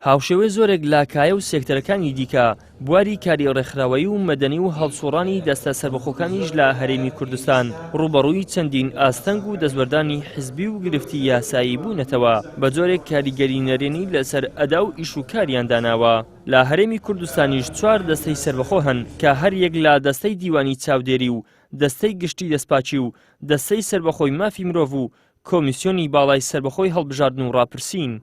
هاوشێوەی زۆرێک لاکایە و سێکتەرەکانی دیکە بواری کاری ڕێکخراوەیی و مەدەنی و هەڵسوڕانی دەستە سەربەخۆکانیش لە هەرێمی کوردستان ڕوبەڕووی چەندین ئاستەنگ و دەستبەردانی حیزبی و گرفتی یاسایی بوونەتەوە بە جۆرێک کاریگەری نەرێنی لەسەر ئەدا و ئیش و کاریان داناوە. لە هەرێمی کوردستانیش 4 دەستەی سەربەخۆ هەن کە هەر یەک لە دەستەی دیوانی چاودێری و دەستەی گشتی دەستپاچی و دەستەی سەربەخۆی مافی مرۆڤ و کۆمیسیۆنی باڵای سەربەخۆی هەڵبژاردن و ڕاپرسین.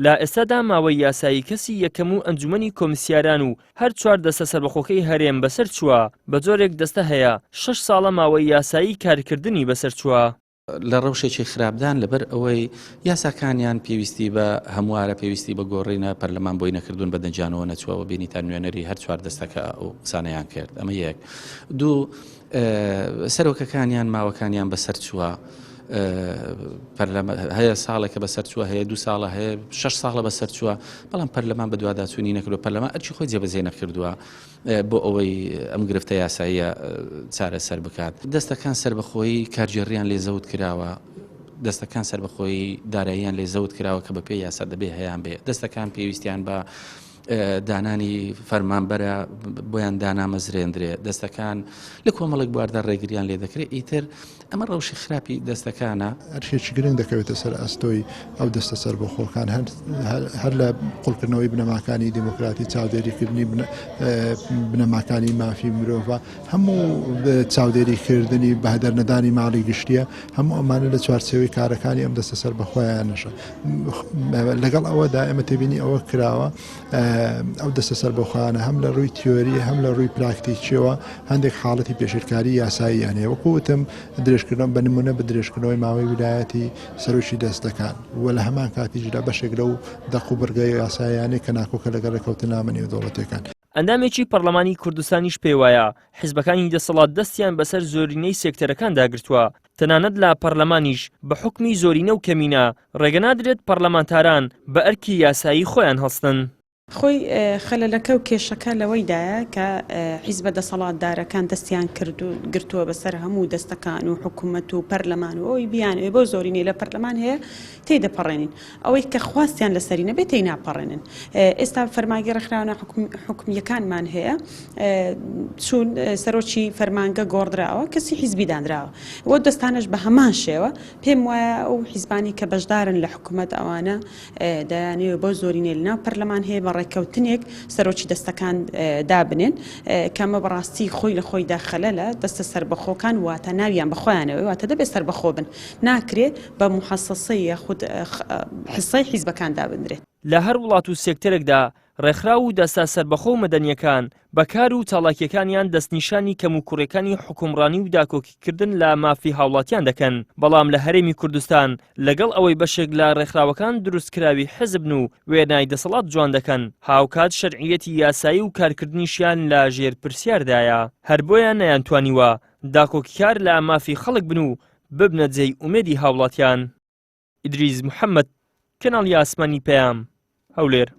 لە ئێستادا ماوەی یاسایی کەسی یەکەم و ئەنجومەنی کۆمیسیاران و هەر 4 دەستە سەربەخۆکەی هەرێم بەسەر چووە بە جۆرێک دەستە هەیە 6 ساڵە ماوەی یاسایی کارکردنی بەسەر چووە. لە ڕەوشێکی خراپدان لەبەر ئەوەی یاساکانیان پێویستی بە هەموارە پێویستی بە گۆڕینە پەرلەمان بۆی نەکردوون بە دەنجانەوە نەچووەوە بینیتان نوێنەری هەر 4 دەستەکە ئەو سانەیان کرد. ئەمە یەک. دوو سەرۆکەکانیان ماوەکانیان بەسەر چووە. هەیە ساڵێکە بەسەر چووە هەیە 2 ساڵە هەیە 6 ساڵە بەسەر چووە بەڵام پەرلەمان بە دوواداچوونی نەکردو پەرلەمان ئەرچی خۆی جێبەجێ نەکردووە بۆ ئەوەی ئەم گرفتە یاساییە چارەسەر بکات. دەستەکان سەربەخۆیی کارژێڕیان لێ زەوت کراوە دەستەکان سەربەخۆیی داراییان لێ زەوت کراوە کە بەپێی یاسا دەبێ هەیان بێ. دەستەکان پێویستیان بە دانانی فەرمانبەرە بۆیان دانامەزرێندرێ. دەستەکان لە کۆمەڵێک بواردە ڕێگریان لێ دەکرێت. ئیتر ئەمە ڕەوشی خراپی دەستەکانە ئەرشێکی گرنگ دەکەوێتە سەر ئەستۆی ئەو دەستە سەربەخۆکان هەر لە قوڵکردنەوەی بنەماکانی دیموکراتی چاودێریکردنی بنەماکانی مافی مرۆڤ هەموو چاودێریکردنی بەهدەر نەدانی ماڵی گشتیە هەموو ئەمانە لە چوارچێوەی کارەکانی ئەم دەستە سەربەخۆیانەشە. لەگەڵ ئەوەدا ئێمە تێبینی ئەوە کراوە ئەو دەستە سەربەخۆیانە هەم لە ڕووی تیۆری هەم لە ڕووی پراکتیکیەوە هەندێک حاڵەتی پێشێرکاری یاساییان هەیە. وەکوتم درێژکردن بە نمونە بە درێژکردنەوەی ماوەی ویلایەتی سەرۆکی دەستەکان و لە هەمان کاتیشدا بەشێک لەو دەق و بەرگەی یاساییانەی کە ناکۆکە لەگەڵ ڕێکەوتنامە نێودەوڵەتیەکان. ئەندامێکی پەرلەمانی کوردستانیش پێی وایە حیزبەکانی دەسەڵات دەستیان بەسەر زۆرینەی سێکتەرەکان داگرتووە. تەنانەت لە پەرلەمانیش بە حوکمی زۆرینە و کەمینە ڕێگە نادرێت پەرلەمانتاران بە ئەرکی یاسایی خۆیان هەڵستن. خۆی خەلەلەکە و کێشەکە لەوەیدایە کە حیزبە دەسەڵاتدارەکان دەستیان گرتووە بەسەر هەموو دەستەکان و حکوومەت و پەرلەمان و ئەوی بیانوێ بۆ زۆرینەی لە پەرلەمان هەیە تێدەپەڕێنین ئەوەی کە خواستیان لەسەری نەبێت تێی ناپەڕێنن. ئێستا فەرمانگە ڕێکخراوە حکومیەکانمان هەیە چون سەرۆکی فەرمانگە گۆڕدراوە کەسی حیزبی دانراوە وە دەستانش بە هەمان شێوە پێم وایە ئەو حیزبانی کە بەشدارن لە حکوومەت ئەوانە دەیانوێ بۆ زۆرینەی لەناو پەرلەمان هەیە ڕێکەوتنێک سەرۆکی دەستەکان دابنێن کەمە بەڕاستی خۆی لە خۆی داخەلە دەستە سەربەخۆکان واتە ناویان بەخۆیانەوەی واتە دەبێت سەربەخۆ بن ناکرێت بە محەسەسەی یاخود حسەی حیزبەکان دابدرێت. لە هەر وڵات و سێکتەرێکدا ڕێکخرا و دەستە سەربەخۆ و مەدەنیەکان بەکار و چاڵاکیەکانیان دەستنیشانی کەم و کوڕەکانی حکومڕانی و داکۆکیکردن لە مافی هاوڵاتیان دەکەن. بەڵام لە هەرێمی کوردستان لەگەڵ ئەوەی بەشێک لە ڕێکخراوەکان دروستکراوی حزبن و وێنای دەسەڵات جوان دەکەن هاوکات شەرعیەتی یاسایی و کارکردنیشیان لە ژێر پرسیاردایە. هەر بۆیان نەیانتوانیوە داکۆکیکار لە مافی خەڵک بن و ببنە جێی ئومێدی هاوڵاتیان. ئیدریس محەممەد کەناڵی ئاسمانی پەیام هەولێر.